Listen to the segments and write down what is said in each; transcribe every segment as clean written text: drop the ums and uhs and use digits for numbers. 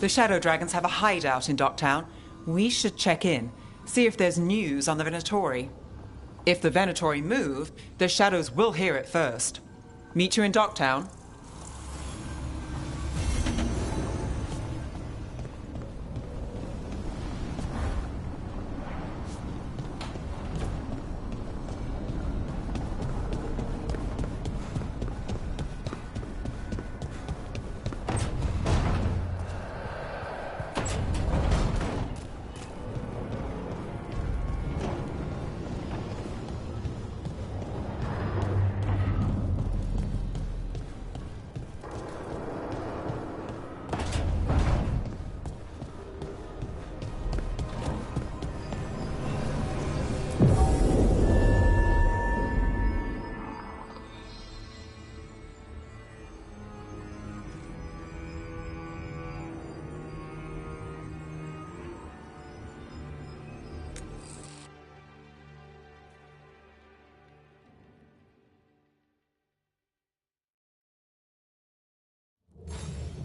The Shadow Dragons have a hideout in Docktown. We should check in, see if there's news on the Venatori. If the Venatori move, the Shadows will hear it first. Meet you in Docktown.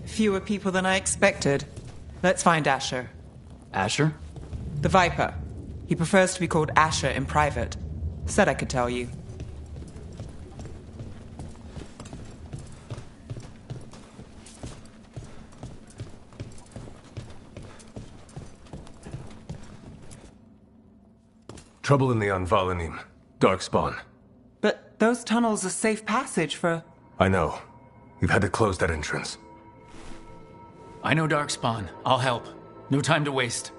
Fewer people than I expected. Let's find Asher. Asher? The Viper. He prefers to be called Asher in private. Said I could tell you. Trouble in the Anvalanim. Darkspawn. But those tunnels are safe passage for... I know. We've had to close that entrance. I know Darkspawn. I'll help. No time to waste.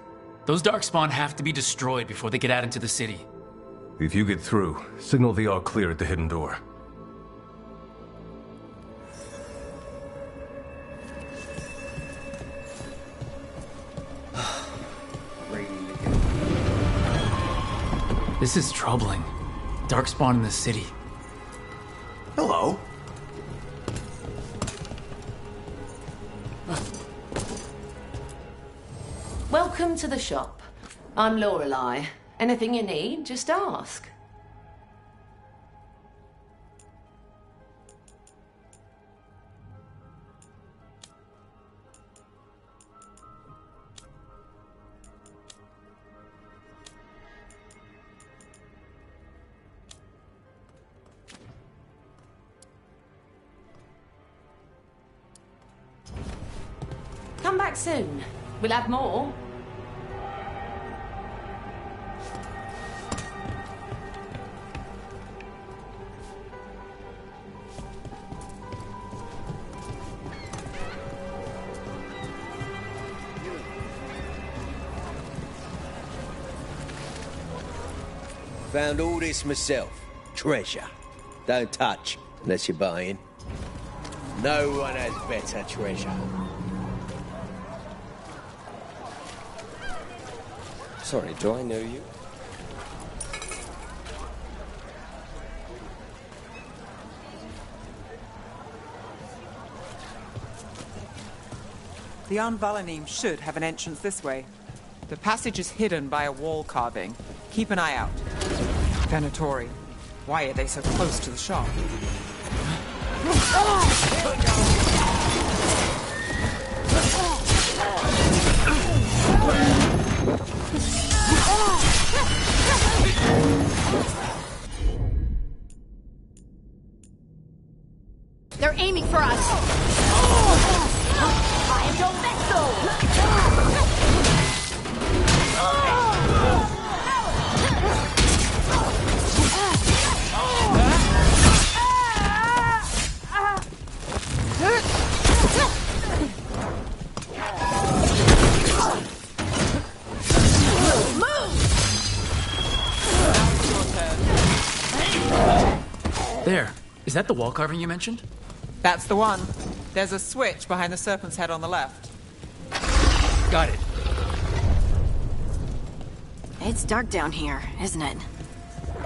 Those Darkspawn have to be destroyed before they get out into the city. If you get through, signal the all clear at the hidden door. This is troubling. Darkspawn in the city. Hello. Welcome to the shop. I'm Lorelei. Anything you need, just ask. Come back soon. We'll have more. Found all this myself. Treasure. Don't touch unless you're buying. No one has better treasure. Sorry, do I know you? The Anvalanim should have an entrance this way. The passage is hidden by a wall carving. Keep an eye out. Venatori. Why are they so close to the shop? They're aiming for us! I am your vessel! There. Is that the wall carving you mentioned? That's the one. There's a switch behind the serpent's head on the left. Got it. It's dark down here, isn't it?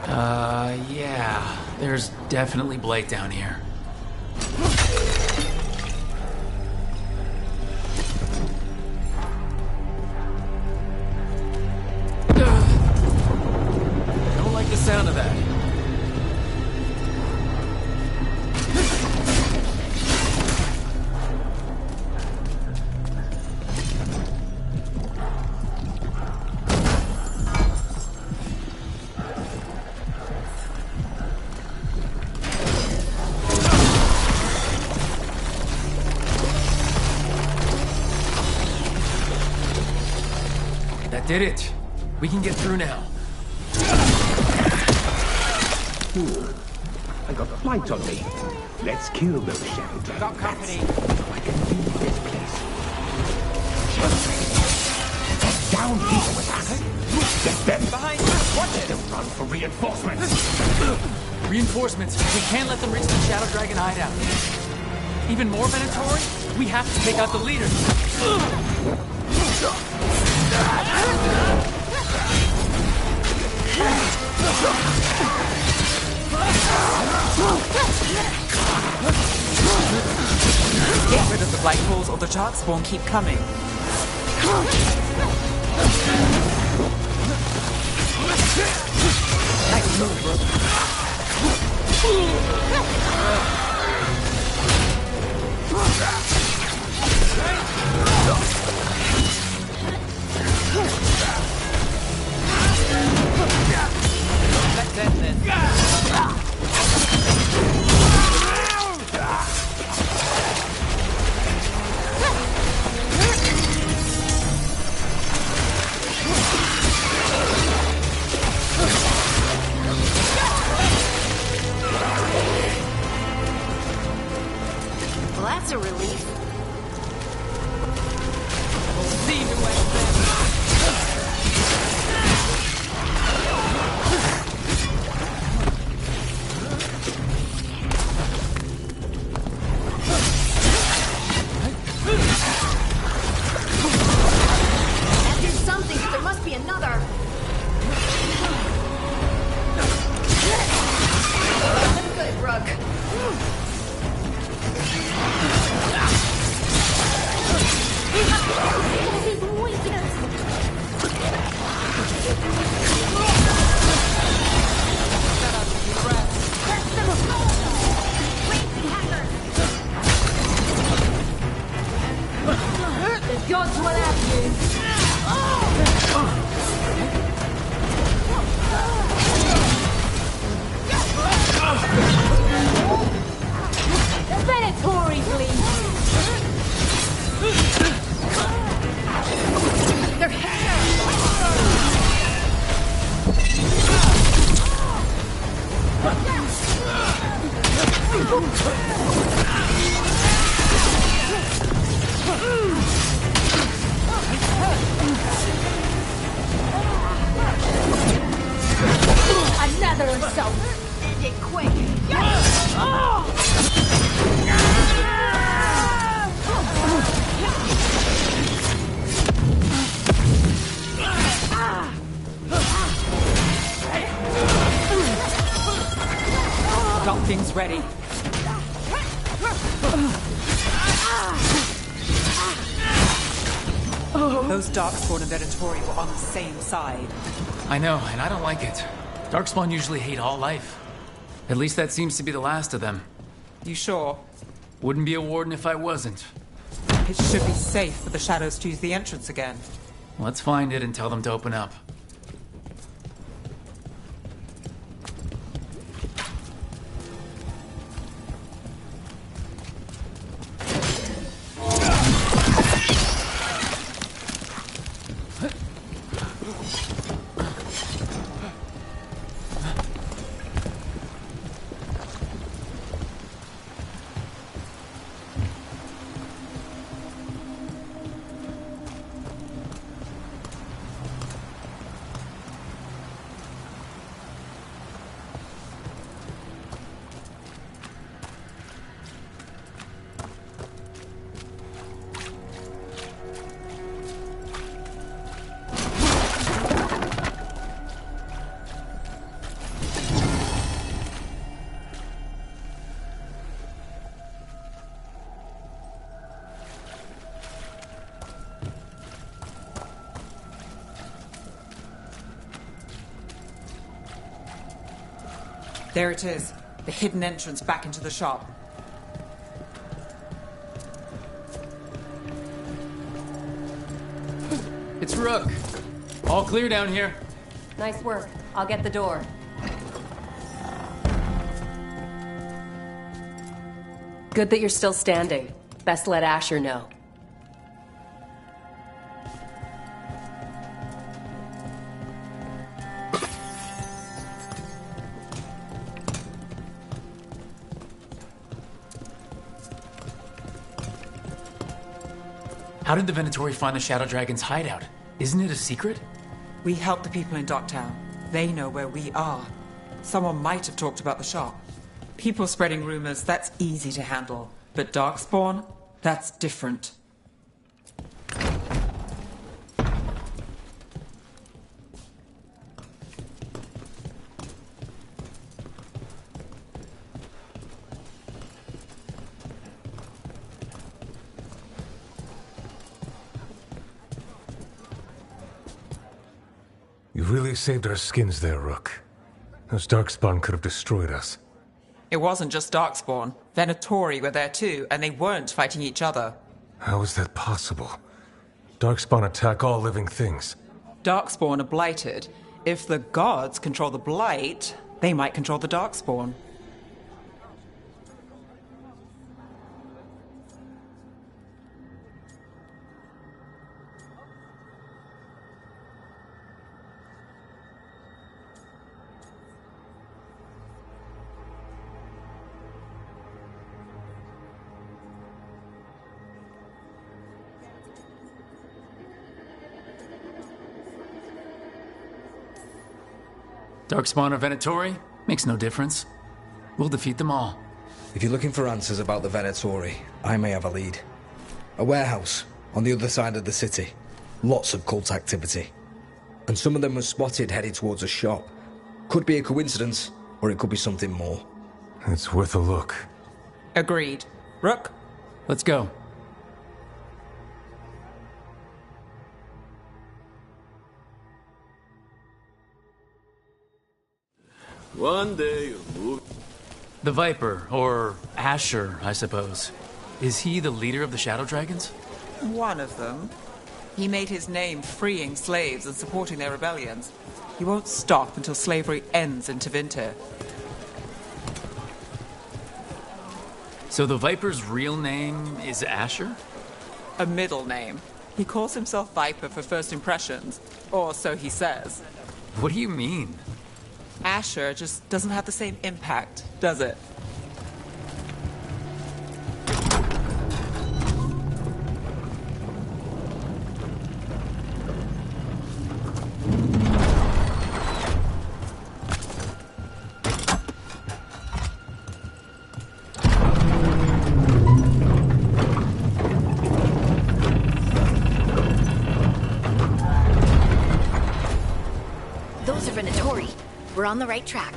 Yeah. There's definitely blight down here. Don't like the sound of that. That did it. We can get through now. I got the lights on me. Let's kill those shadow dragons. Got company. So I can leave this place. Down here with us. Get them. Behind you! Watch it! They'll run for reinforcements. Reinforcements. We can't let them reach the Shadow Dragon hideout. Even more Venatori? We have to take out the leader. Get rid of the black balls or the darkspawn keep coming. Nice move, bro. Let's end this. Well, that's a relief. See you, Wednesday. That did something, but there must be another. Good, Brooke. The gods will have you. The Venatori, please. They're here. Another assault. End it quick. Got things ready. Those darkspawn and Venatori were on the same side. I know, and I don't like it. Darkspawn usually hate all life. At least that seems to be the last of them. You sure? Wouldn't be a warden if I wasn't. It should be safe for the shadows to use the entrance again. Let's find it and tell them to open up. There it is. The hidden entrance back into the shop. It's Rook. All clear down here. Nice work. I'll get the door. Good that you're still standing. Best let Asher know. How did the Venatori find the Shadow Dragon's hideout? Isn't it a secret? We help the people in Docktown. They know where we are. Someone might have talked about the shop. People spreading rumors, that's easy to handle. But Darkspawn, that's different. You really saved our skins there, Rook. Those Darkspawn could have destroyed us. It wasn't just Darkspawn. Venatori were there too, and they weren't fighting each other. How is that possible? Darkspawn attack all living things. Darkspawn are blighted. If the gods control the blight, they might control the Darkspawn. Darkspawn or Venatori? Makes no difference. We'll defeat them all. If you're looking for answers about the Venatori, I may have a lead. A warehouse on the other side of the city. Lots of cult activity. And some of them were spotted headed towards a shop. Could be a coincidence, or it could be something more. It's worth a look. Agreed. Rook? Let's go. One day you'll move. The Viper, or Asher, I suppose. Is he the leader of the Shadow Dragons? One of them. He made his name freeing slaves and supporting their rebellions. He won't stop until slavery ends in Tevinter. So the Viper's real name is Asher? A middle name. He calls himself Viper for first impressions, or so he says. What do you mean? Asher just doesn't have the same impact, does it? Those are Venatori. We're on the right track.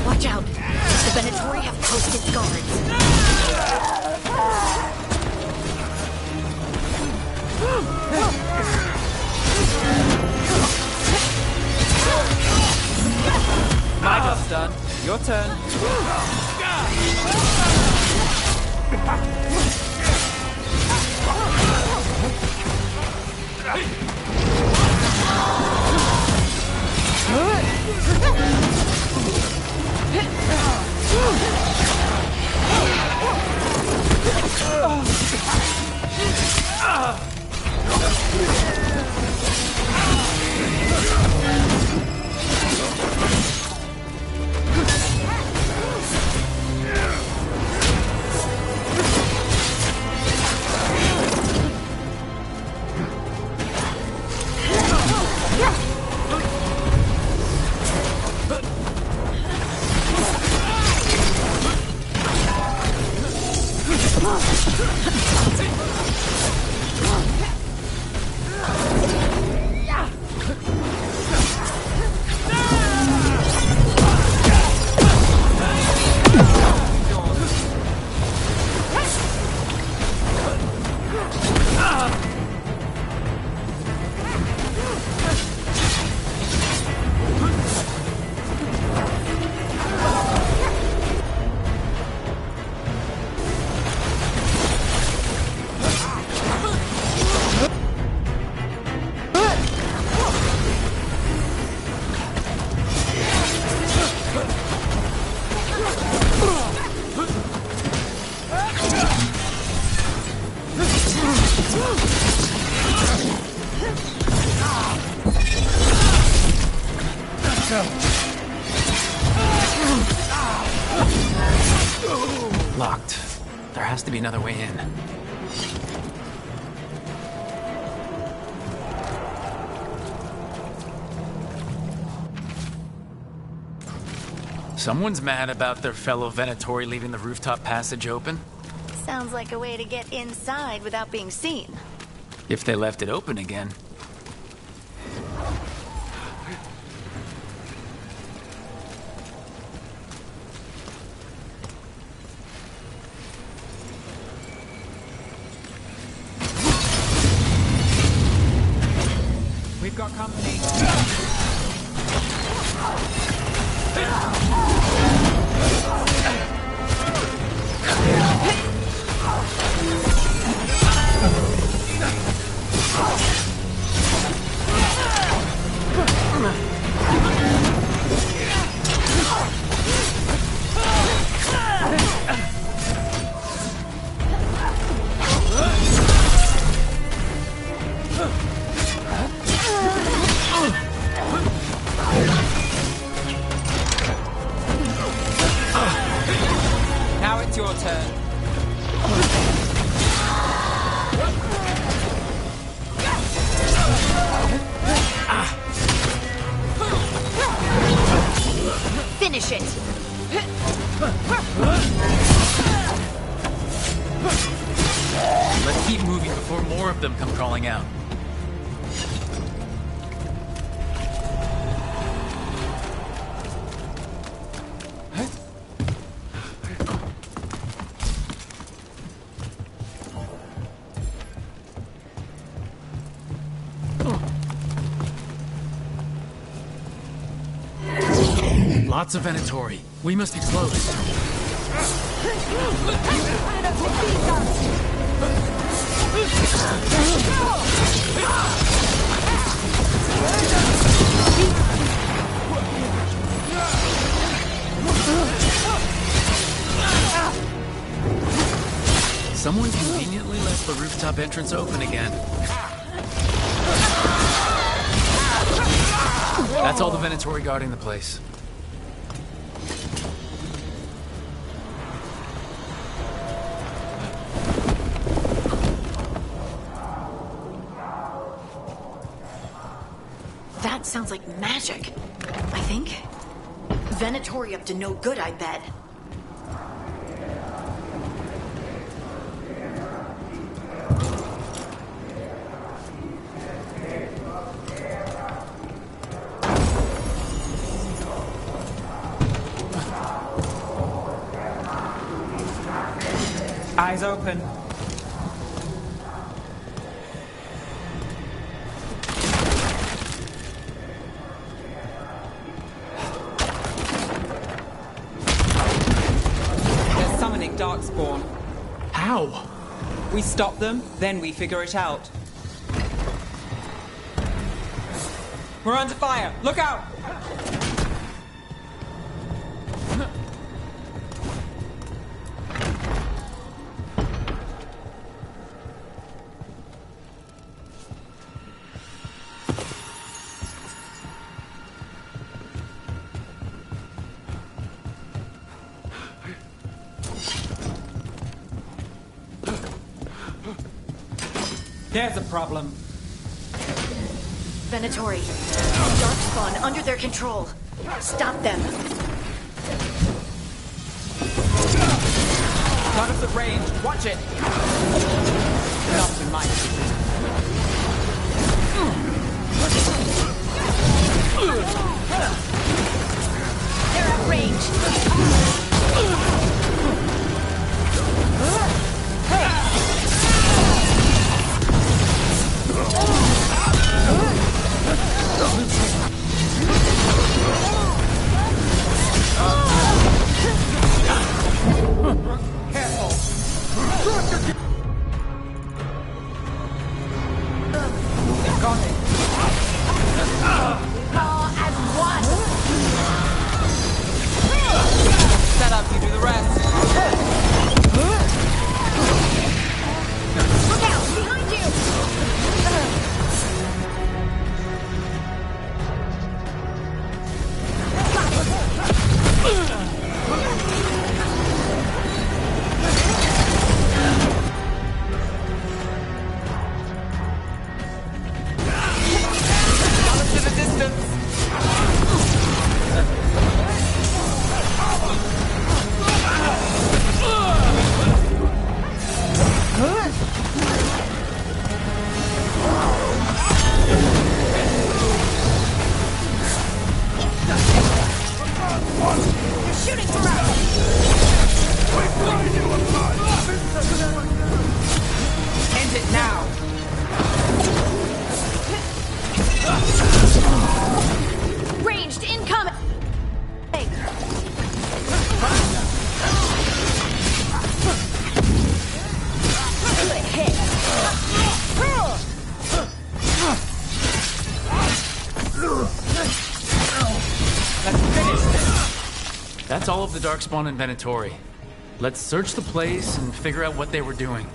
Watch out. The Venatori have posted guards. My job's done. Your turn. Locked. There has to be another way in. Someone's mad about their fellow Venatori leaving the rooftop passage open. Sounds like a way to get inside without being seen. If they left it open again. We've got company. Now it's your turn. Finish it! Let's keep moving before more of them come crawling out. Lots of Venatori. We must be close. Someone conveniently left the rooftop entrance open again. That's all the Venatori guarding the place. That sounds like magic, I think. Venatori up to no good, I bet. Eyes open. They're summoning Darkspawn. How? We stop them, then we figure it out. We're under fire! Look out! There's a problem. Venatori. Darkspawn under their control. Stop them. Got us at range. Watch it. Not in my They're at range. That's all of the Darkspawn and Venatori. Let's search the place and figure out what they were doing.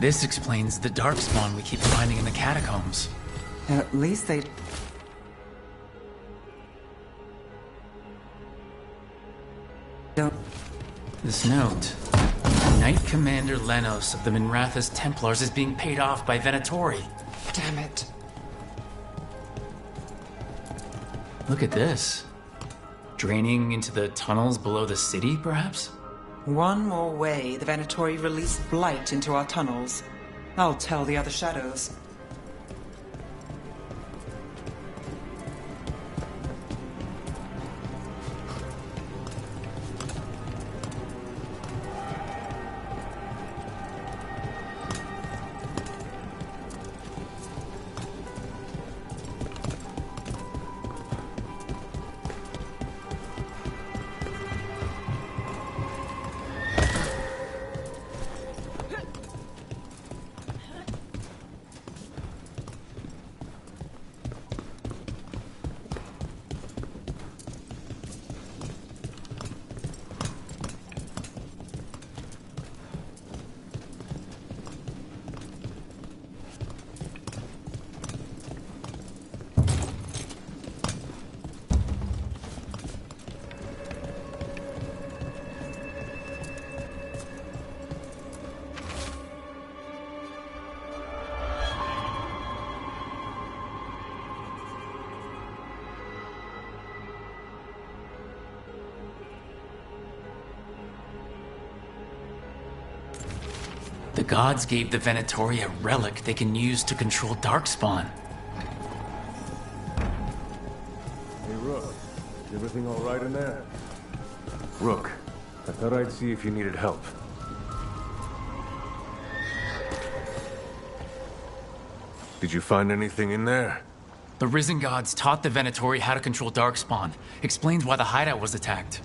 This explains the Darkspawn we keep finding in the catacombs. At least they... don't... This note. Knight Commander Lenos of the Minrathous Templars is being paid off by Venatori. Damn it. Look at this. Draining into the tunnels below the city, perhaps? One more way the Venatori release blight into our tunnels. I'll tell the other shadows. The gods gave the Venatori a relic they can use to control Darkspawn. Hey, Rook. Is everything all right in there? Rook, I thought I'd see if you needed help. Did you find anything in there? The Risen Gods taught the Venatori how to control Darkspawn. Explains why the hideout was attacked.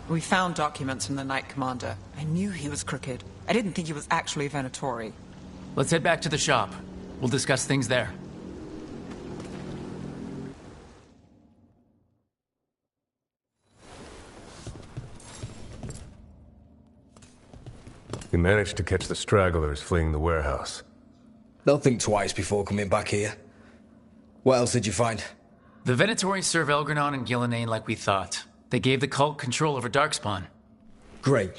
We found documents from the Knight Commander. I knew he was crooked. I didn't think he was actually Venatori. Let's head back to the shop. We'll discuss things there. We managed to catch the stragglers fleeing the warehouse. They'll think twice before coming back here. What else did you find? The Venatori serve Elgranon and Gillenane like we thought. They gave the cult control over Darkspawn. Great.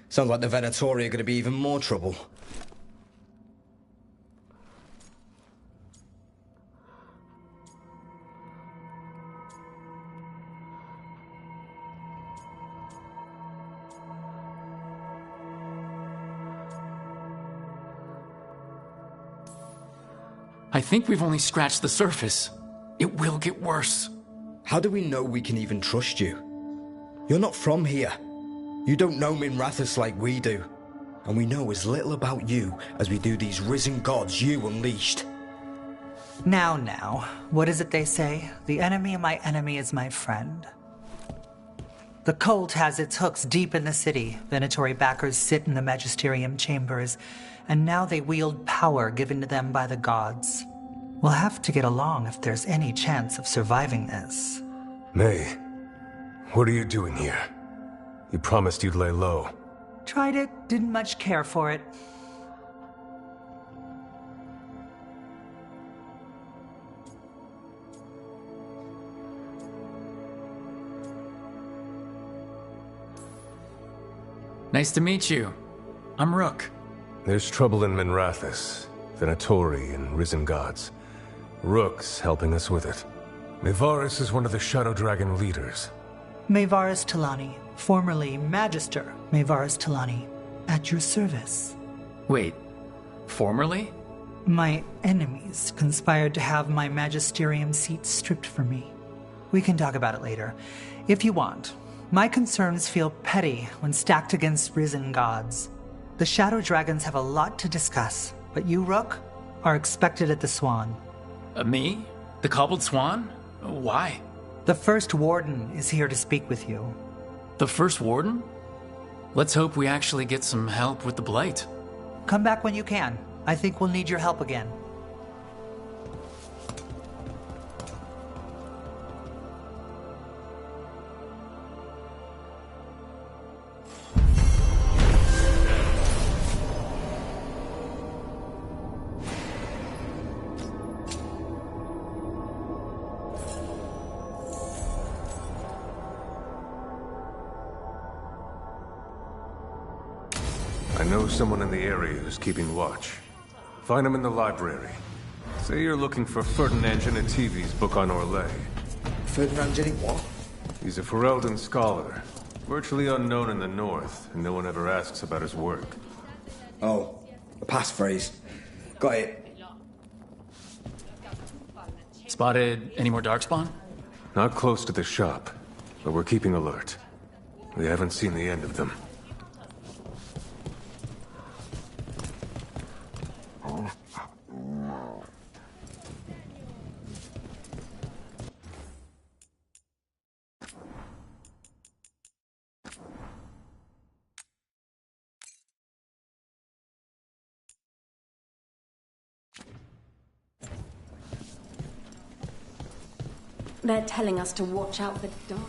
Sounds like the Venatori are going to be even more trouble. I think we've only scratched the surface. It will get worse. How do we know we can even trust you? You're not from here. You don't know Minrathous like we do. And we know as little about you as we do these risen gods you unleashed. Now, what is it they say? The enemy of my enemy is my friend. The cult has its hooks deep in the city. Venatori backers sit in the magisterium chambers, and now they wield power given to them by the gods. We'll have to get along if there's any chance of surviving this. May, what are you doing here? You promised you'd lay low. Tried it, didn't much care for it. Nice to meet you. I'm Rook. There's trouble in Minrathous, Venatori, and Risen Gods. Rook's helping us with it. Mayvaris is one of the Shadow Dragon leaders. Mayvaris Talani, formerly Magister Mayvaris Talani, at your service. Wait, formerly? My enemies conspired to have my magisterium seat stripped from me. We can talk about it later, if you want. My concerns feel petty when stacked against risen gods. The Shadow Dragons have a lot to discuss, but you, Rook, are expected at the Swan. Me? The Cobbled Swan? Why? The First Warden is here to speak with you. The First Warden? Let's hope we actually get some help with the Blight. Come back when you can. I think we'll need your help again. know someone in the area who's keeping watch. Find him in the library. Say you're looking for Ferdinand Genetivi's book on Orlais. Ferdinand Genetivi what? He's a Ferelden scholar. Virtually unknown in the north, and no one ever asks about his work. Oh, a passphrase. Got it. Spotted any more Darkspawn? Not close to the shop, but we're keeping alert. We haven't seen the end of them. They're telling us to watch out for dark.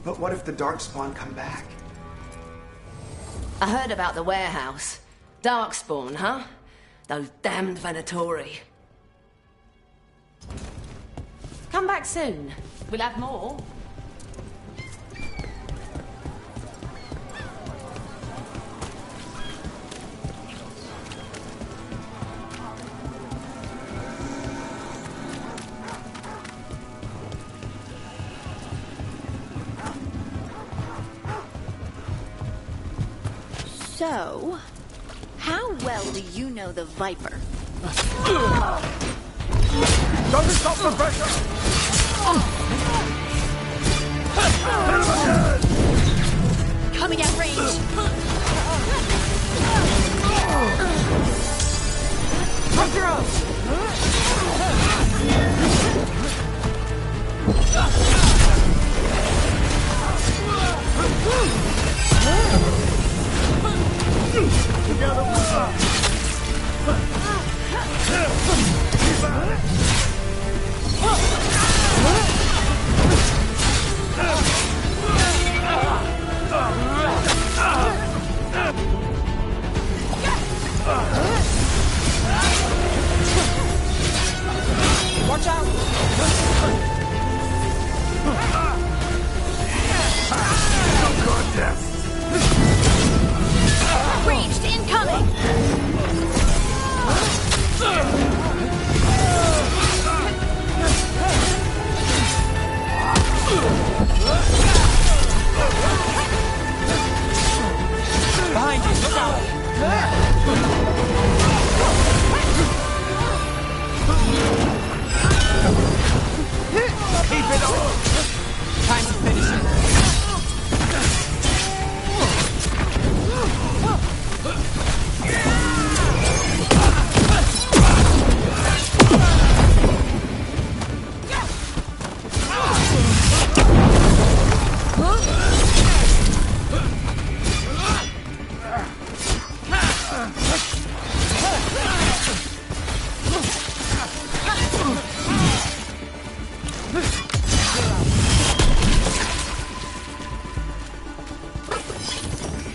But what if the Darkspawn come back? I heard about the warehouse. Darkspawn, huh? Those damned Venatori. Come back soon. We'll have more. So, how well do you know the Viper? Don't stop the pressure! Coming at range! Drop your Watch out! Good death. Ranged incoming! Behind you, look out! Keep it up! Time to finish it.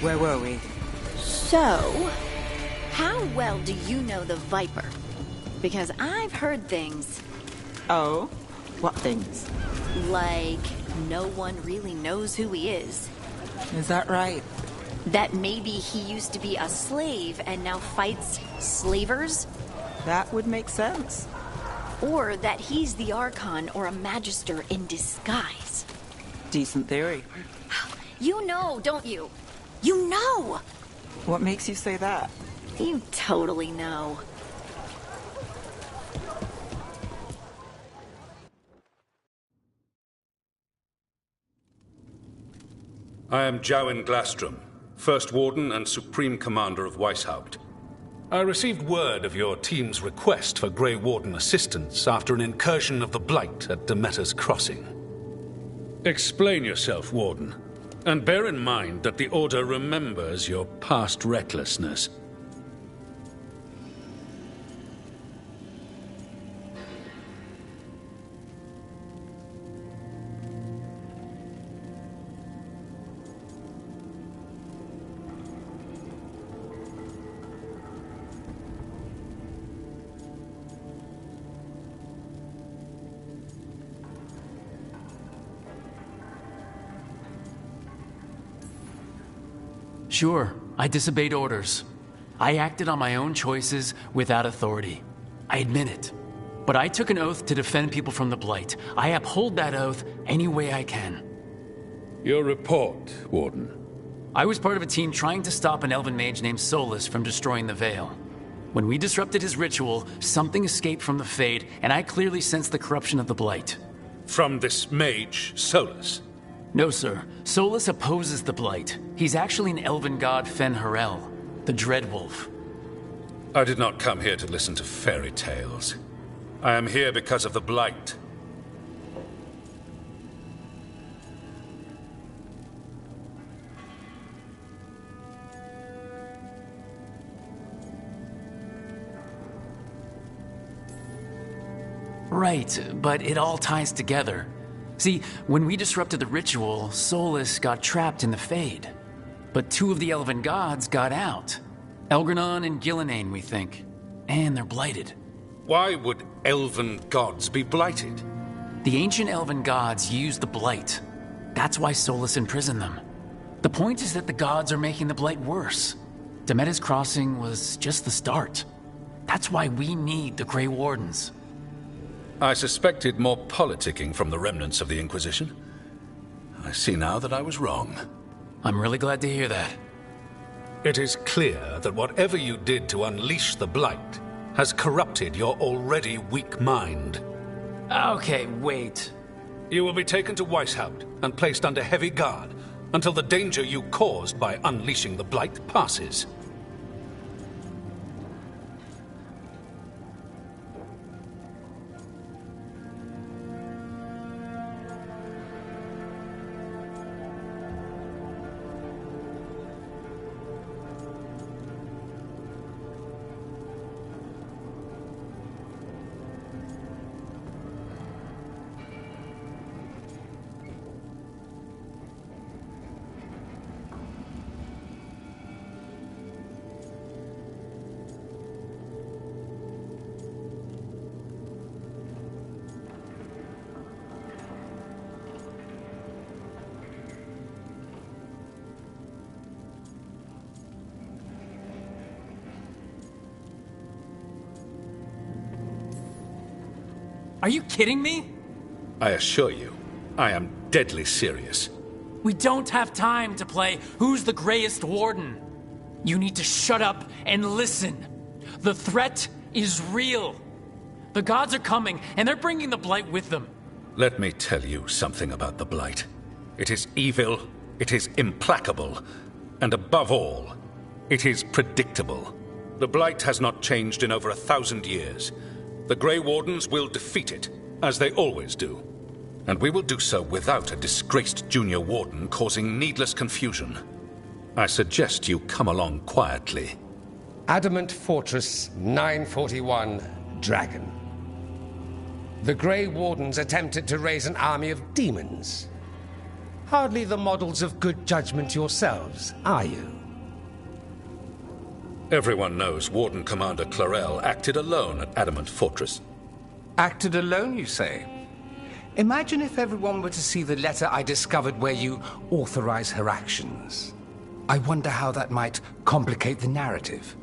Where were we? So, how well do you know the Viper? Because I've heard things. Oh? What things? Like, no one really knows who he is. Is that right? That maybe he used to be a slave and now fights slavers? That would make sense. Or that he's the Archon or a Magister in disguise. Decent theory. You know, don't you? You know! What makes you say that? You totally know. I am Jowen Glastrom, First Warden and Supreme Commander of Weishaupt. I received word of your team's request for Grey Warden assistance after an incursion of the Blight at Demeter's Crossing. Explain yourself, Warden, and bear in mind that the Order remembers your past recklessness. Sure, I disobeyed orders. I acted on my own choices without authority. I admit it. But I took an oath to defend people from the Blight. I uphold that oath any way I can. Your report, Warden. I was part of a team trying to stop an elven mage named Solus from destroying the Veil. When we disrupted his ritual, something escaped from the Fade, and I clearly sensed the corruption of the Blight. From this mage, Solus? No, sir. Solus opposes the Blight. He's actually an elven god Fen-Harel, the Dreadwolf. I did not come here to listen to fairy tales. I am here because of the Blight. Right, but it all ties together. See, when we disrupted the ritual, Solus got trapped in the Fade. But two of the elven gods got out. Elgranon and Gillenane, we think. And they're blighted. Why would elven gods be blighted? The ancient elven gods used the Blight. That's why Solus imprisoned them. The point is that the gods are making the Blight worse. Demeter's Crossing was just the start. That's why we need the Grey Wardens. I suspected more politicking from the remnants of the Inquisition. I see now that I was wrong. I'm really glad to hear that. It is clear that whatever you did to unleash the Blight has corrupted your already weak mind. Okay, wait. You will be taken to Weishaupt and placed under heavy guard until the danger you caused by unleashing the Blight passes. Are you kidding me? I assure you, I am deadly serious. We don't have time to play Who's the Greyest Warden. You need to shut up and listen. The threat is real. The gods are coming, and they're bringing the Blight with them. Let me tell you something about the Blight. It is evil, it is implacable, and above all, it is predictable. The Blight has not changed in over 1,000 years. The Grey Wardens will defeat it, as they always do. And we will do so without a disgraced junior warden causing needless confusion. I suggest you come along quietly. Adamant Fortress 941, Dragon. The Grey Wardens attempted to raise an army of demons. Hardly the models of good judgment yourselves, are you? Everyone knows Warden Commander Clarel acted alone at Adamant Fortress. Acted alone, you say? Imagine if everyone were to see the letter I discovered where you authorize her actions. I wonder how that might complicate the narrative.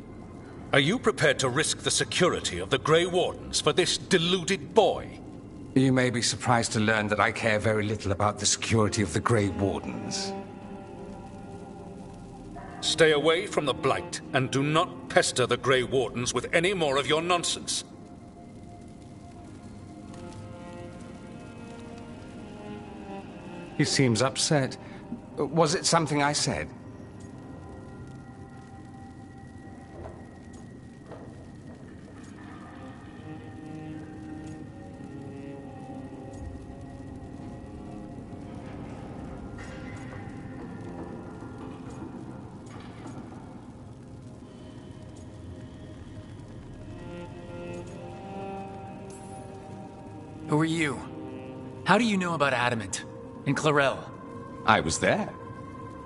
Are you prepared to risk the security of the Grey Wardens for this deluded boy? You may be surprised to learn that I care very little about the security of the Grey Wardens. Stay away from the Blight, and do not pester the Grey Wardens with any more of your nonsense. He seems upset. Was it something I said? Who are you? How do you know about Adamant? And Clarel? I was there.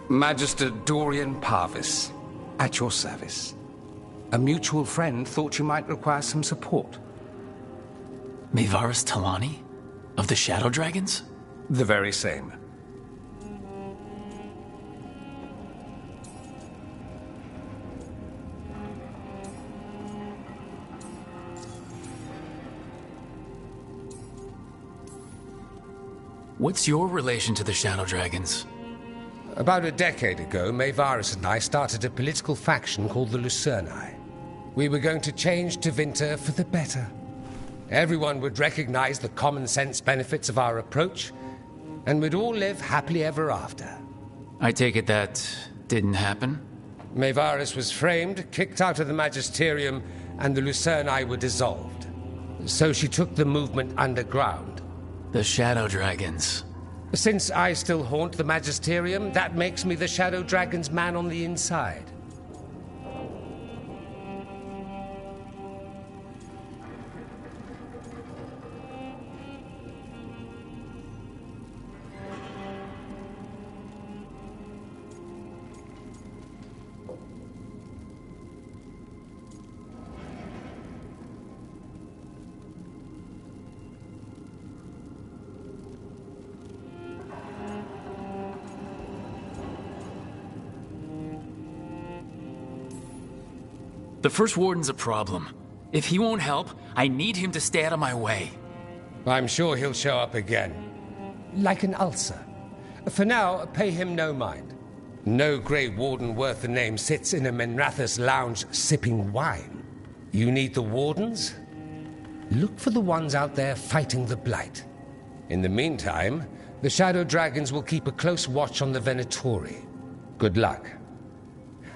Magister Dorian Parvis, at your service. A mutual friend thought you might require some support. Maevaris Talani? Of the Shadow Dragons? The very same. What's your relation to the Shadow Dragons? About a decade ago, Maevaris and I started a political faction called the Lucerni. We were going to change Tevinter for the better. Everyone would recognize the common sense benefits of our approach, and we'd all live happily ever after. I take it that didn't happen? Maevaris was framed, kicked out of the Magisterium, and the Lucerni were dissolved. So she took the movement underground. The Shadow Dragons. Since I still haunt the Magisterium, that makes me the Shadow Dragon's man on the inside. The First Warden's a problem. If he won't help, I need him to stay out of my way. I'm sure he'll show up again. Like an ulcer. For now, pay him no mind. No Grey Warden worth the name sits in a Menrathus lounge sipping wine. You need the Wardens? Look for the ones out there fighting the Blight. In the meantime, the Shadow Dragons will keep a close watch on the Venatori. Good luck.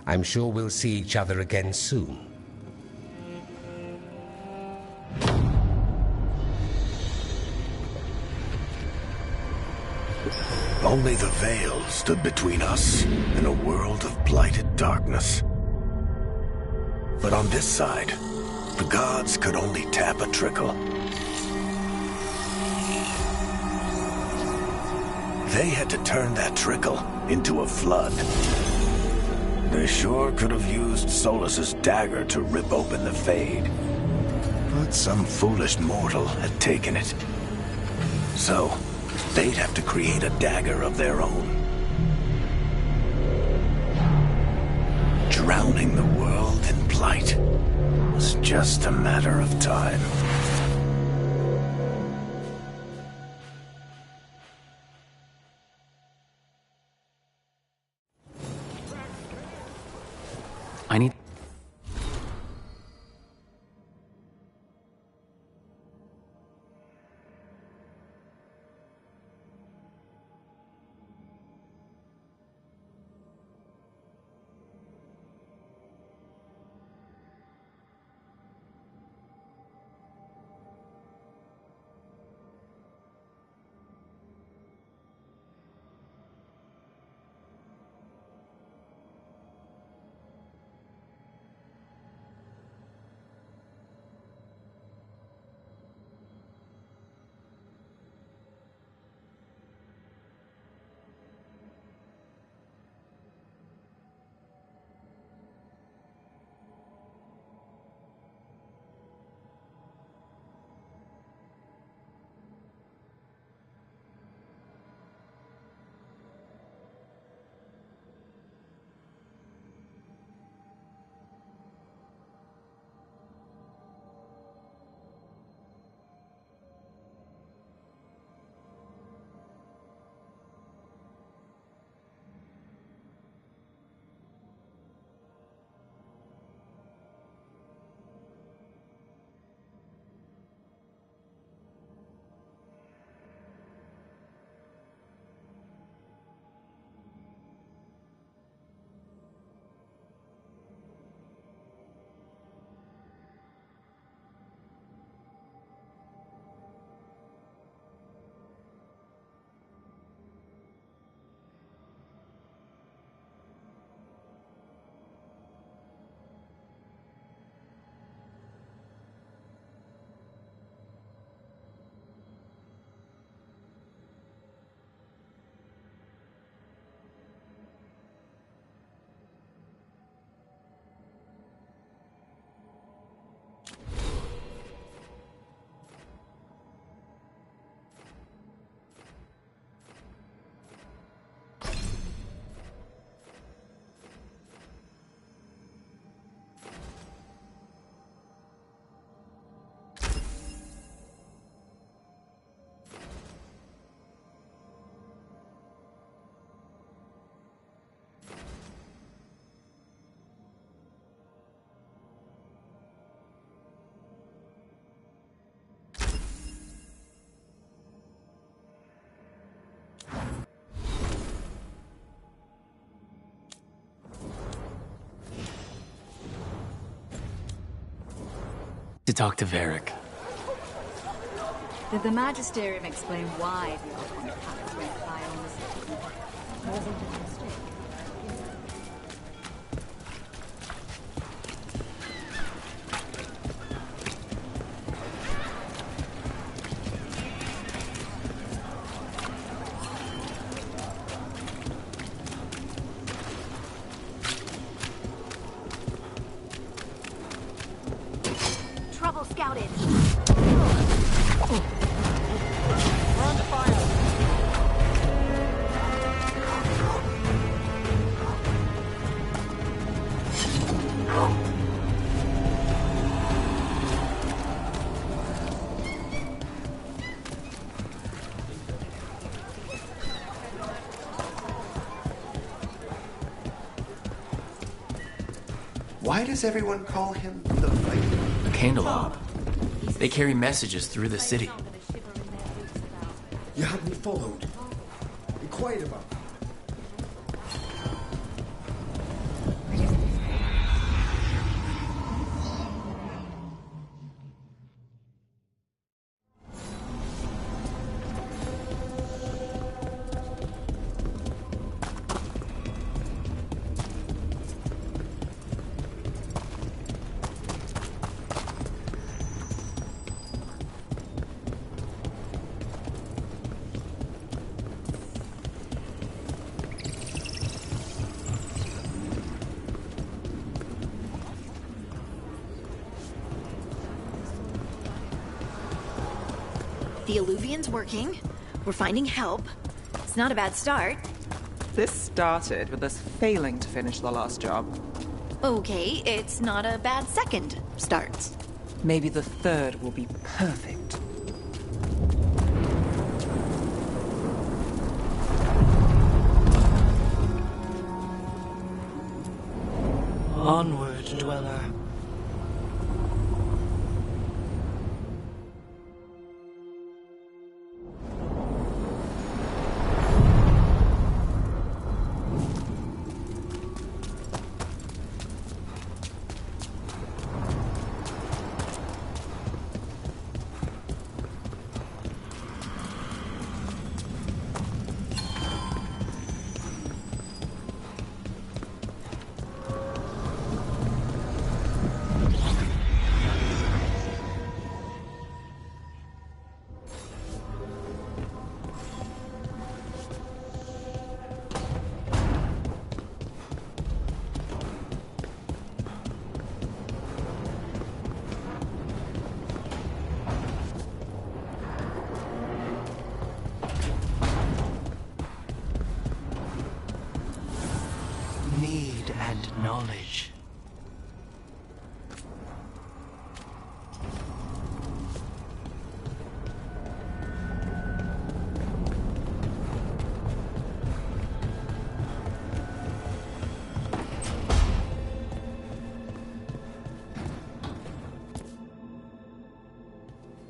I'm sure we'll see each other again soon. Only the veil stood between us and a world of blighted darkness. But on this side, the gods could only tap a trickle. They had to turn that trickle into a flood. They sure could have used Solus's dagger to rip open the Fade. But some foolish mortal had taken it. So, they'd have to create a dagger of their own. Drowning the world in blight was just a matter of time. I need... to talk to Varric. Did the Magisterium explain why the Archon Palace went high on the city? Wasn't it a mistake? Trouble scouted. We're under fire. Why does everyone call him the Viper? A candelabra. They carry messages through the city. You had me followed. Be quiet about that. The Alluvian's working. We're finding help. It's not a bad start. This started with us failing to finish the last job. Okay, it's not a bad second start. Maybe the third will be perfect. Onward, dweller. Need and knowledge.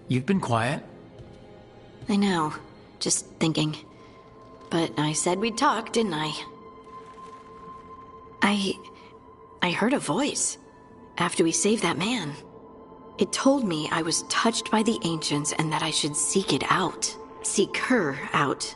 You've been quiet. I know. Just thinking. But I said we'd talk, didn't I? I heard a voice after we saved that man. It told me I was touched by the ancients and that I should seek it out. Seek her out.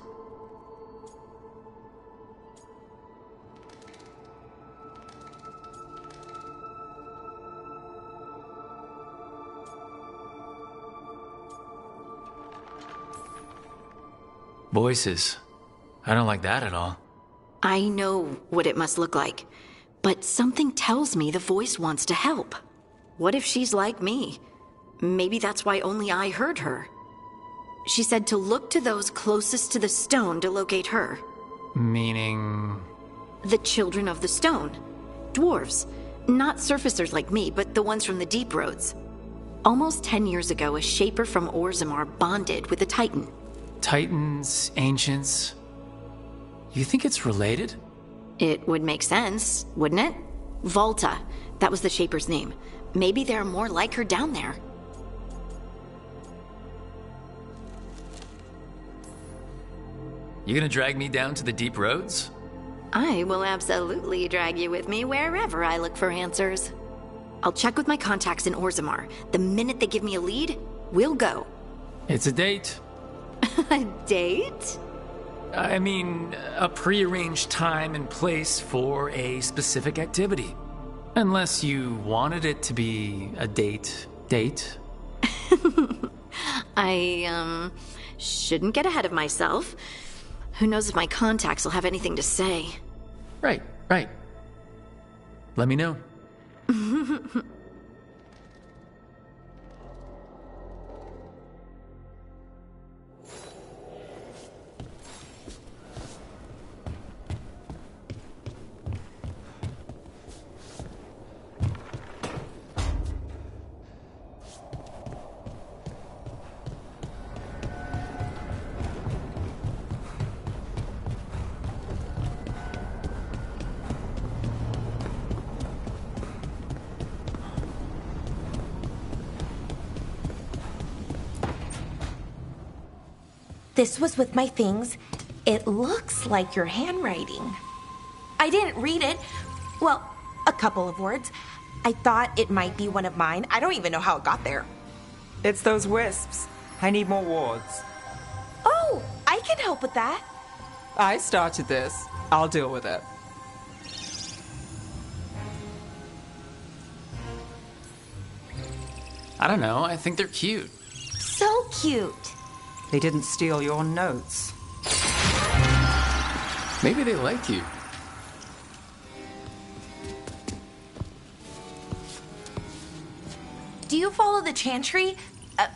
Voices. I don't like that at all. I know what it must look like, but something tells me the voice wants to help. What if she's like me? Maybe that's why only I heard her. She said to look to those closest to the stone to locate her. Meaning? The children of the stone. Dwarves. Not surfacers like me, but the ones from the deep roads. Almost 10 years ago, a shaper from Orzammar bonded with a titan. Titans, ancients. You think it's related? It would make sense, wouldn't it? Volta. That was the shaper's name. Maybe there are more like her down there. You gonna drag me down to the deep roads? I will absolutely drag you with me wherever I look for answers. I'll check with my contacts in Orzammar. The minute they give me a lead, we'll go. It's a date. A date? I mean, a prearranged time and place for a specific activity. Unless you wanted it to be a date. I, shouldn't get ahead of myself. Who knows if my contacts will have anything to say. Right. Let me know. This was with my things. It looks like your handwriting. I didn't read it. Well, a couple of words. I thought it might be one of mine. I don't even know how it got there. It's those wisps. I need more wards. Oh, I can help with that. I started this. I'll deal with it. I don't know, I think they're cute. So cute. They didn't steal your notes. Maybe they like you. Do you follow the chantry?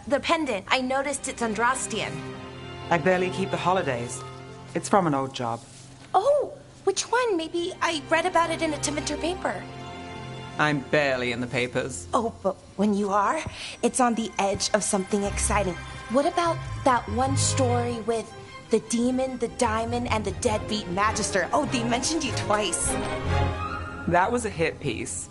The pendant. I noticed it's Andrastian. I barely keep the holidays. It's from an old job. Oh, which one? Maybe I read about it in a Tevinter paper. I'm barely in the papers. Oh, but when you are, it's on the edge of something exciting. What about that one story with the demon, the diamond, and the deadbeat magister? Oh, they mentioned you twice. That was a hit piece.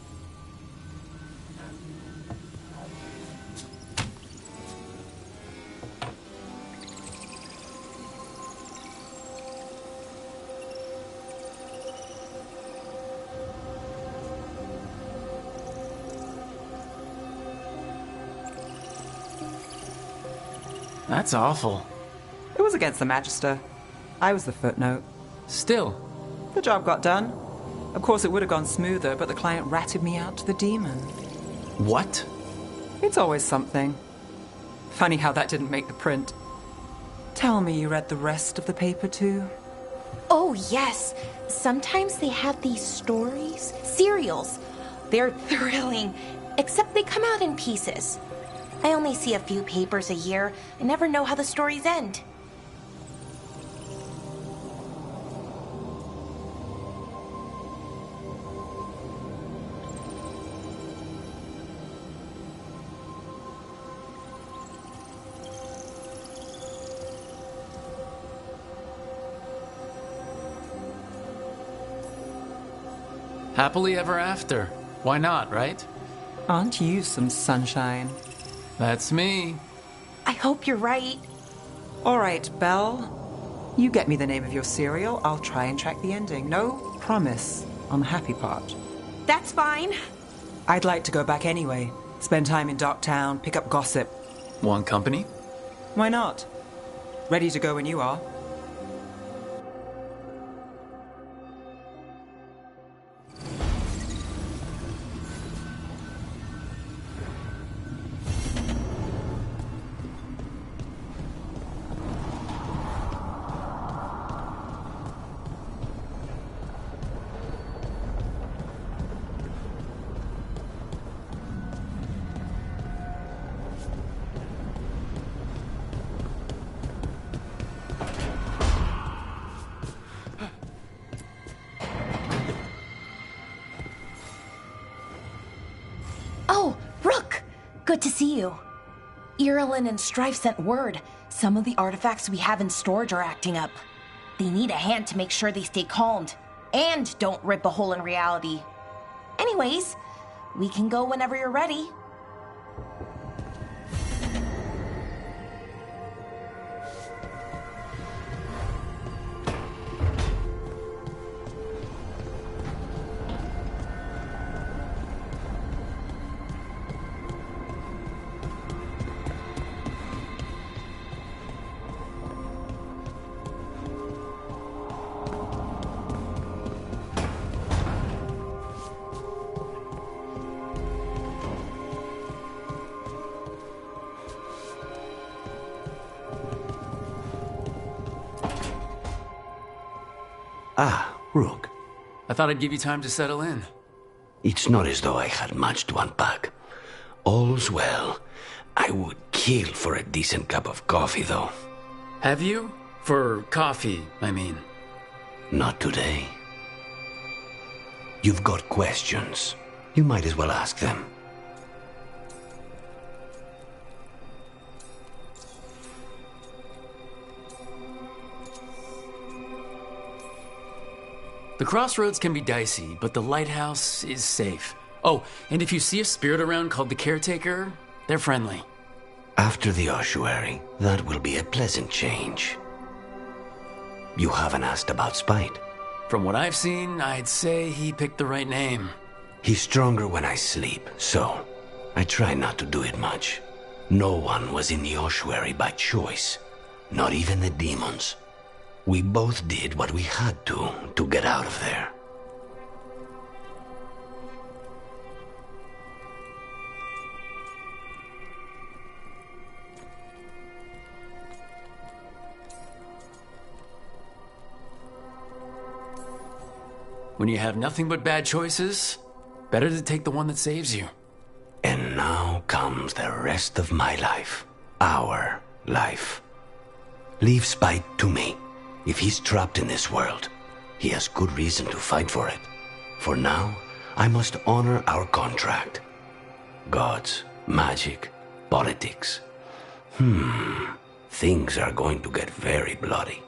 That's awful. It was against the Magister. I was the footnote. Still. The job got done. Of course, it would have gone smoother, but the client ratted me out to the demon. What? It's always something. Funny how that didn't make the print. Tell me you read the rest of the paper, too? Oh, yes. Sometimes they have these stories, serials. They're thrilling, except they come out in pieces. I only see a few papers a year. I never know how the stories end. Happily ever after. Why not, right? Aren't you some sunshine? That's me. I hope you're right. All right, Belle. You get me the name of your cereal. I'll try and track the ending. No promise on the happy part. That's fine. I'd like to go back anyway. Spend time in Docktown, pick up gossip. Want company? Why not? Ready to go when you are. Good to see you. Irulan and Strife sent word. Some of the artifacts we have in storage are acting up. They need a hand to make sure they stay calmed. And don't rip a hole in reality. Anyways, we can go whenever you're ready. Ah, Rook. I thought I'd give you time to settle in. It's not as though I had much to unpack. All's well. I would kill for a decent cup of coffee, though. Have you? For coffee, I mean. Not today. You've got questions. You might as well ask them. The crossroads can be dicey, but the lighthouse is safe. Oh, and if you see a spirit around called the Caretaker, they're friendly. After the ossuary, that will be a pleasant change. You haven't asked about Spite. From what I've seen, I'd say he picked the right name. He's stronger when I sleep, so I try not to do it much. No one was in the ossuary by choice, not even the demons. We both did what we had to get out of there. When you have nothing but bad choices, better to take the one that saves you. And now comes the rest of my life. Our life. Leave Spite to me. If he's trapped in this world, he has good reason to fight for it. For now, I must honor our contract. Gods, magic, politics. Things are going to get very bloody.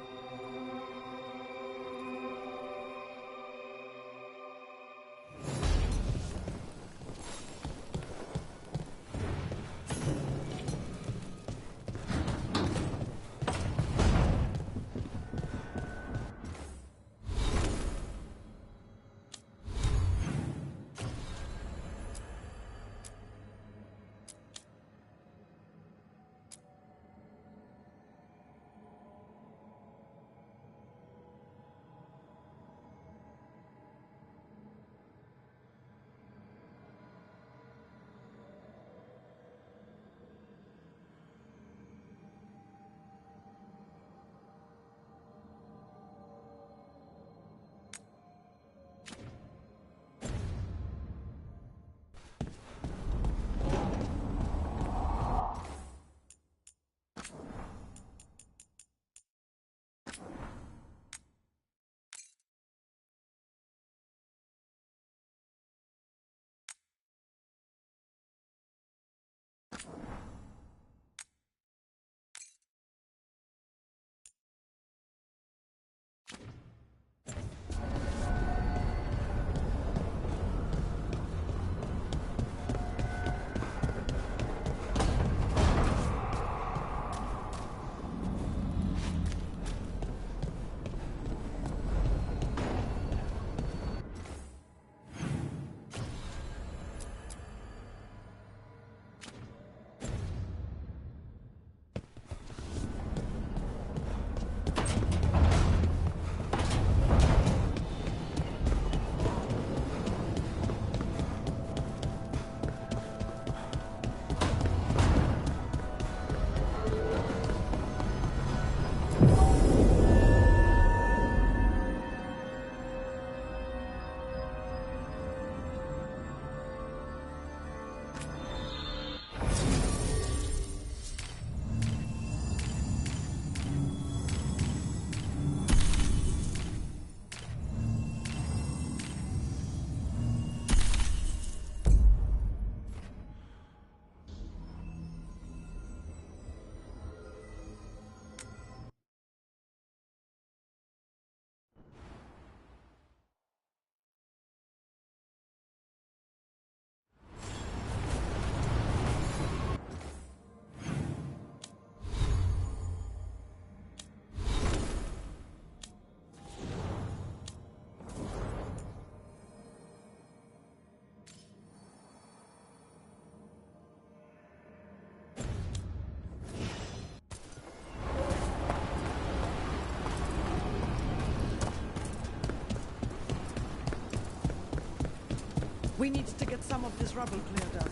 We need to get some of this rubble cleared up.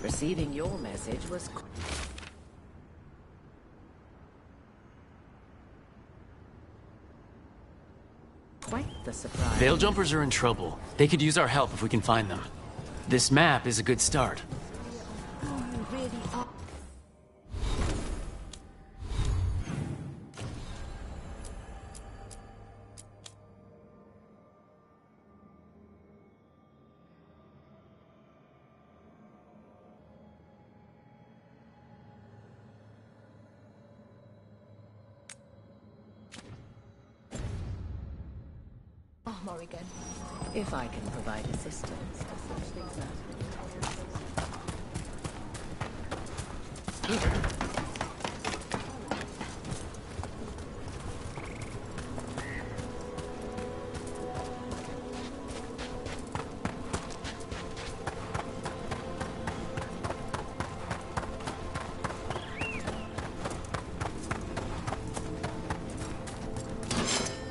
Receiving your message was... Quite the surprise. Veil Jumpers are in trouble. They could use our help if we can find them. This map is a good start. Oh, you really are. Oh, Morrigan, if I can provide assistance to such things as...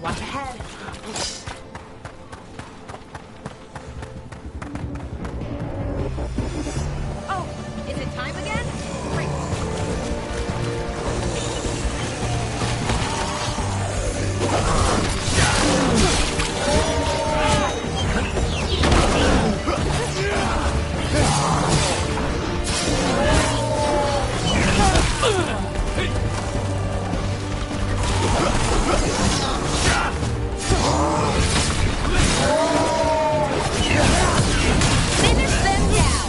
Watch ahead. Oh, is it time again? Great. Finish them down.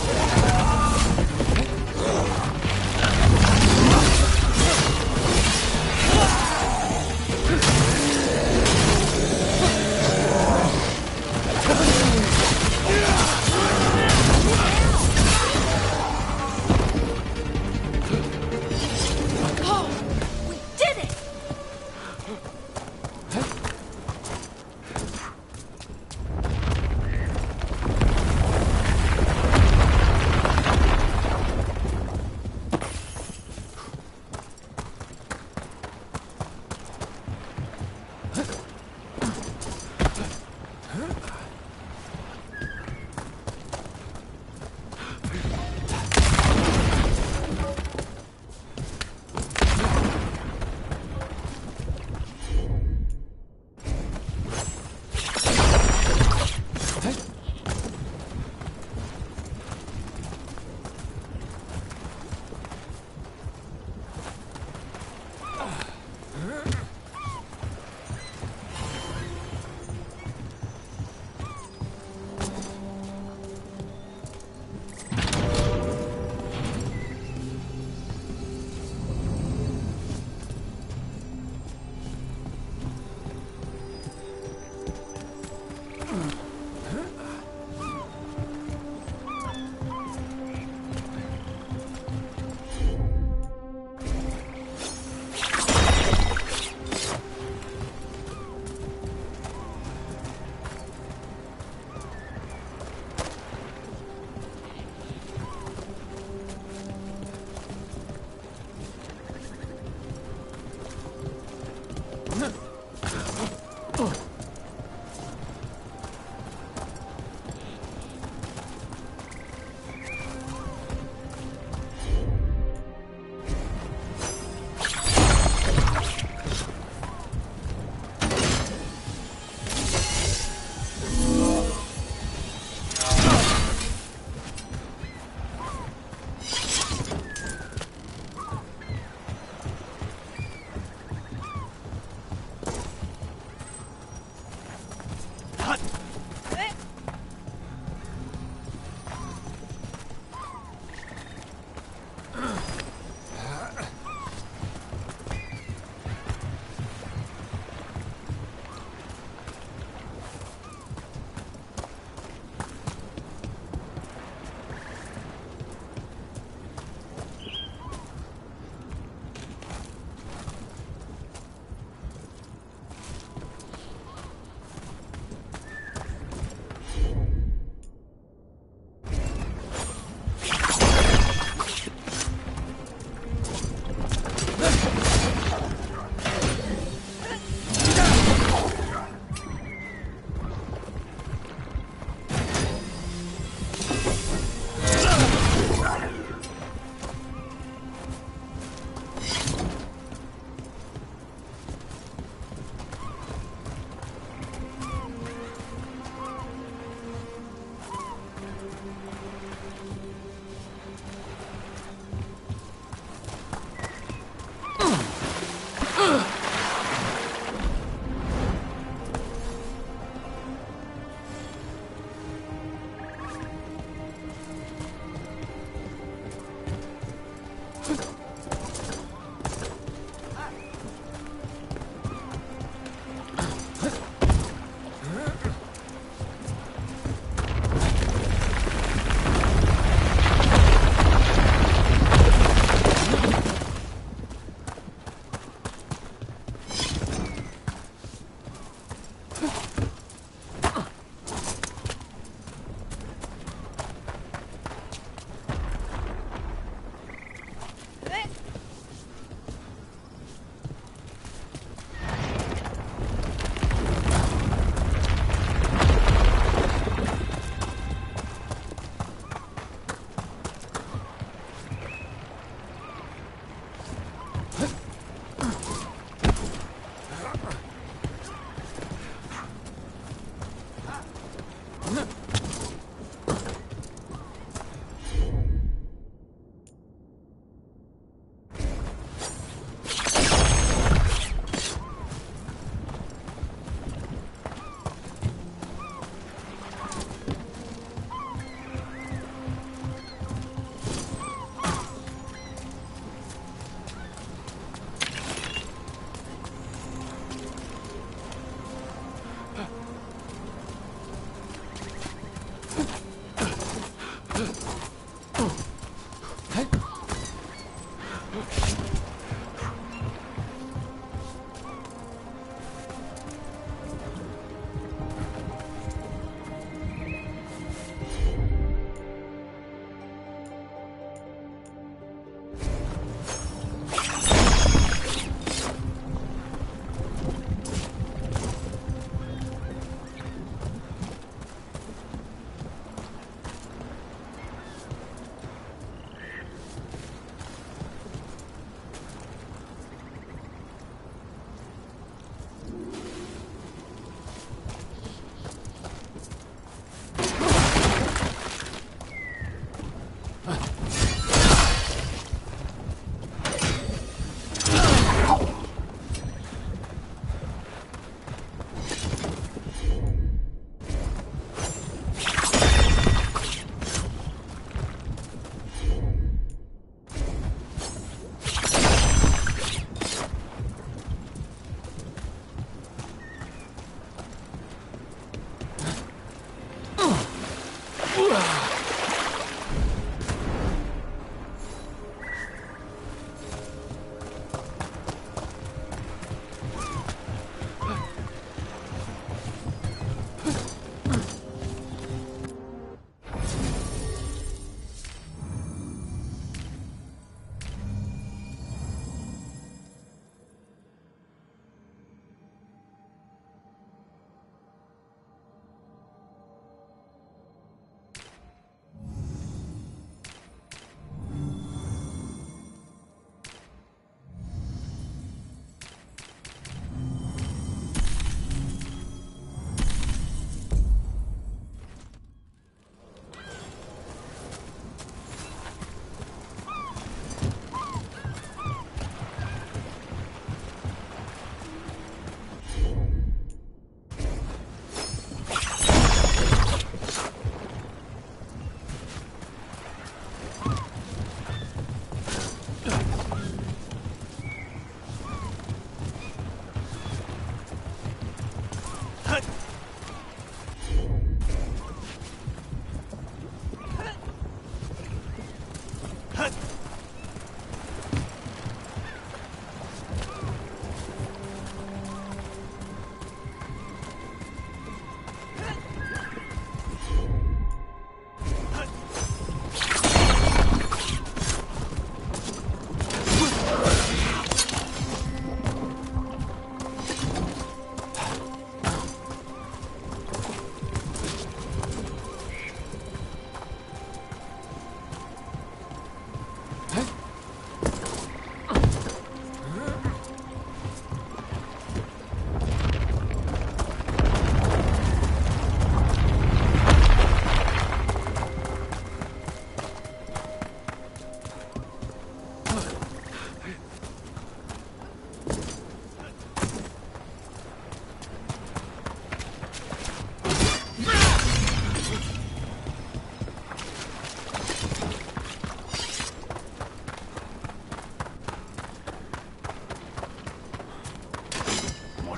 Oh, we did it!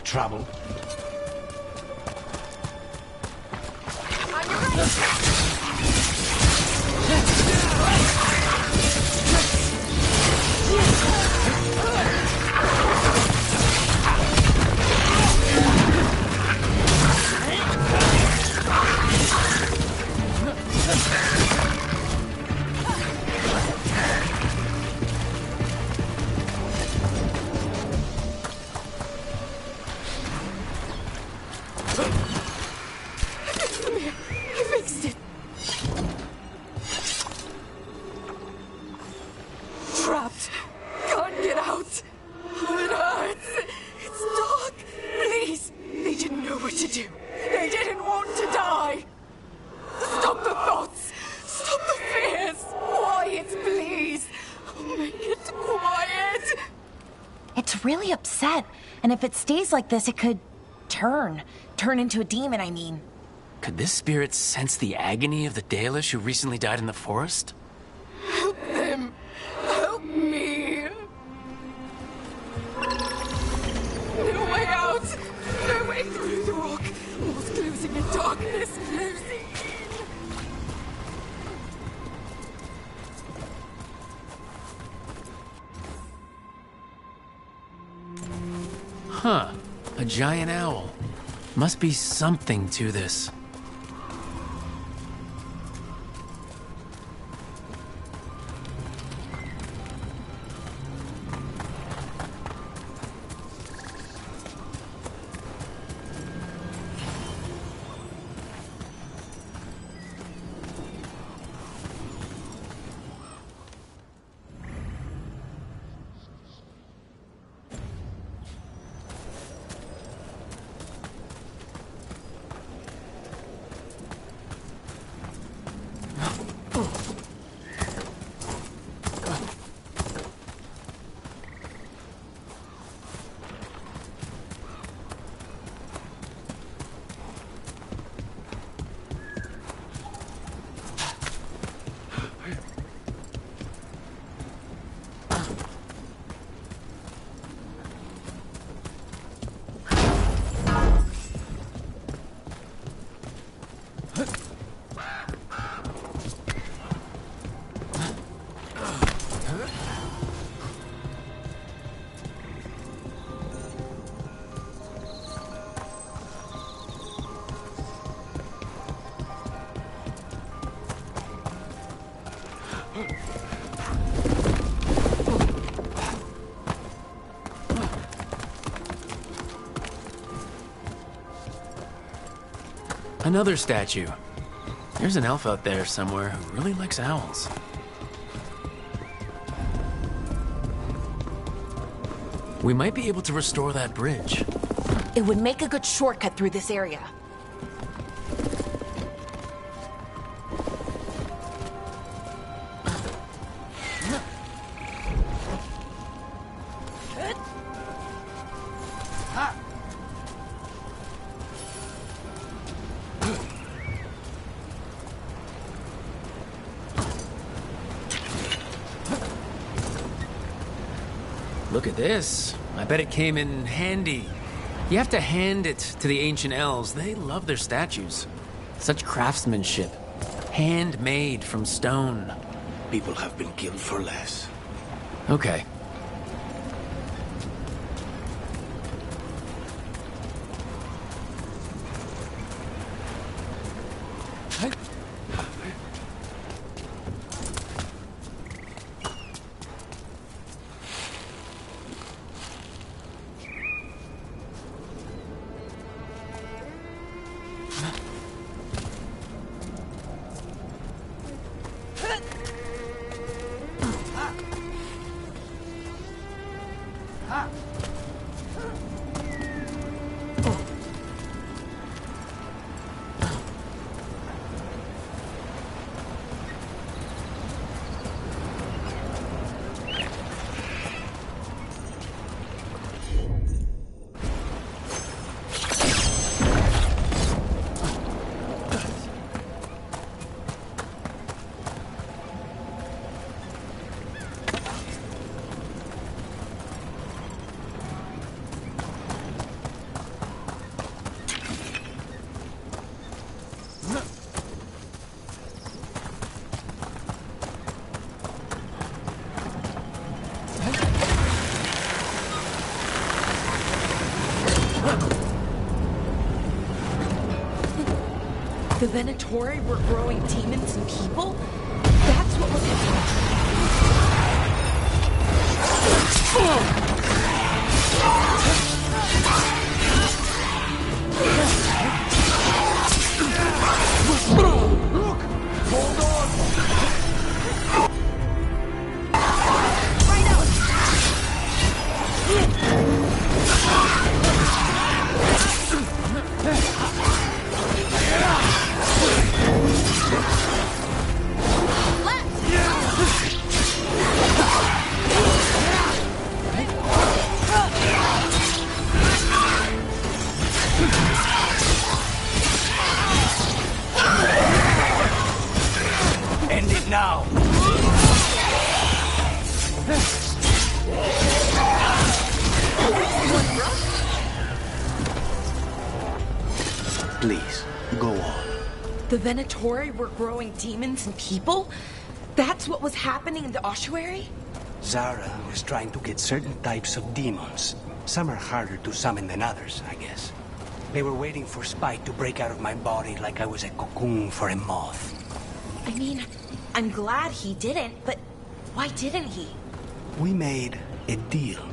Trouble. Really upset, and if it stays like this, it could turn into a demon, I mean. Could this spirit sense the agony of the Dalish who recently died in the forest? Help them! Help me! No way out! No way through the rock! Almost closing in darkness, closing in! Huh. A giant owl. Must be something to this. Another statue. There's an elf out there somewhere who really likes owls. We might be able to restore that bridge. It would make a good shortcut through this area. Look at this. I bet it came in handy. You have to hand it to the ancient elves. They love their statues. Such craftsmanship. Handmade from stone. People have been killed for less. Okay. The Venatori were growing demons and people? That's what was Look! Hold on! Right out! End it now! Please, go on. The Venatori were growing demons and people? That's what was happening in the ossuary? Zara was trying to get certain types of demons. Some are harder to summon than others, I guess. They were waiting for Spike to break out of my body like I was a cocoon for a moth. I mean, I'm glad he didn't, but why didn't he? We made a deal.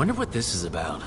wonder what this is about.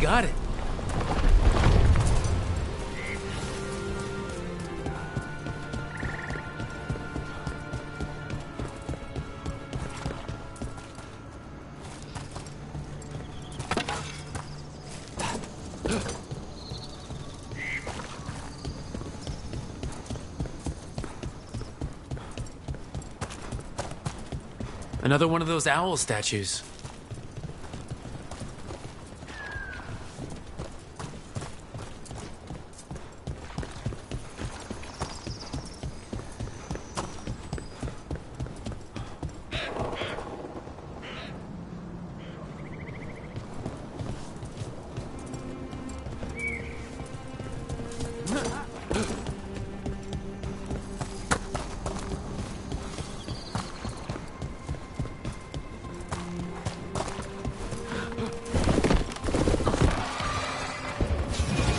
Got it. Another one of those owl statues.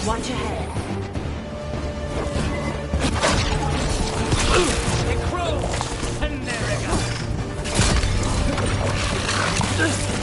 Watch ahead. It crows! And there it goes!